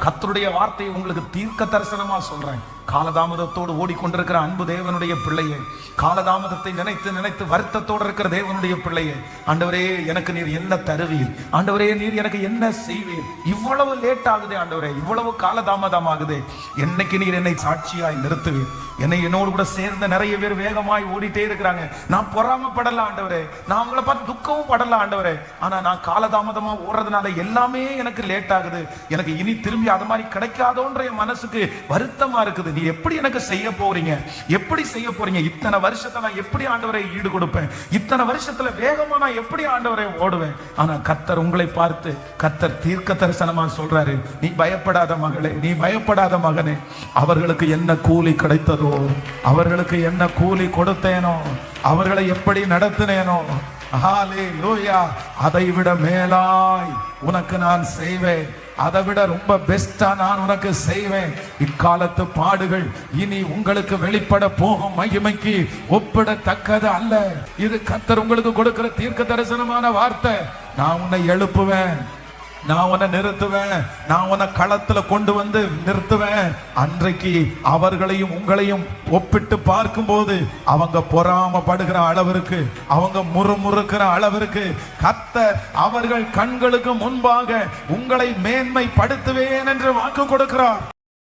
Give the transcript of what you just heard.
கர்த்தருடைய வார்த்தையை உங்களுக்கு தீர்க்க தரிசனமா சொல்றேன். காலதாமதத்தோடு ஓடிக்கொண்டிருக்கிற அன்பு தேவனுடைய பிள்ளையே, காலதாமதத்தை நினைத்து நினைத்து வருத்தத்தோடு இருக்கிற தேவனுடைய பிள்ளையே, ஆண்டவரே எனக்கு நீர் என்ன தருவீர், ஆண்டவரே நீர் எனக்கு என்ன செய்வீர், இவ்வளவு லேட் ஆகுதே ஆண்டவரே, இவ்வளவு காலதாமதம் ஆகுதே, என்னைக்கு நீர் என்னை சாட்சியாய் நிறுத்துவீர். என்னோடு கூட சேர்ந்த நிறைய பேர் வேகமாய் ஓடிட்டே இருக்கிறாங்க. நான் பொறாமப்படல ஆண்டவரே, நான் அவங்கள பார்த்து துக்கமும் படல ஆண்டவரே, ஆனா நான் காலதாமதமா ஓடுறதுனால எல்லாமே எனக்கு லேட் ஆகுது, எனக்கு இனி திரும்பி அது மாதிரி கிடைக்காதோன்ற என் மனசுக்கு வருத்தமா இருக்குது. நீ எப்படி எனக்கு செய்ய போறீங்க, எப்படி செய்ய போறீங்க, இத்தனை வருஷத்தை நான் எப்படி ஆண்டவரை ஈடு கொடுப்பேன், இத்தனை வருஷத்துல வேகமா நான் எப்படி ஆண்டவரை ஓடுவேன். ஆனா கர்த்தர் உங்களை பார்த்து கர்த்தர் தீர்க்க தரிசனமா சொல்றாரு, நீ பயப்படாத மகளே, நீ பயப்படாத மகனே, அவர்களுக்கு என்ன கூலி கிடைத்ததோ, அவர்களுக்கு என்ன கூலி கொடுத்தேனோ, அவர்களை எப்படி நடத்தினேனோ, ஹல்லேலூயா, அதை விட மேலாய் உனக்கு நான் செய்வேன், அதை விட ரொம்ப பெஸ்டா நான் உனக்கு செய்வேன். இக்காலத்து பாடுகள் இனி உங்களுக்கு வெளிப்பட போகும் மகிமைக்கு ஒப்பிடத்தக்கது அல்ல. இது கர்த்தர் உங்களுக்கு கொடுக்கிற தீர்க்க தரிசனமான வார்த்தை. நான் உன்னை எழுப்புவேன், நான் உன்னை நிறுத்துவேன், நான் உன்னை களத்துல கொண்டு வந்து நிறுத்துவேன். அன்றைக்கு அவர்களையும் உங்களையும் ஒப்பிட்டு பார்க்கும் போது அவங்க பொறாமப்படுகிற அளவிற்கு, அவங்க முறுமுறுக்கிற அளவிற்கு கர்த்தர் அவர்கள் கண்களுக்கு முன்பாக உங்களை மேன்மைப்படுத்துவேன் என்று வாக்கு கொடுக்கிறார்.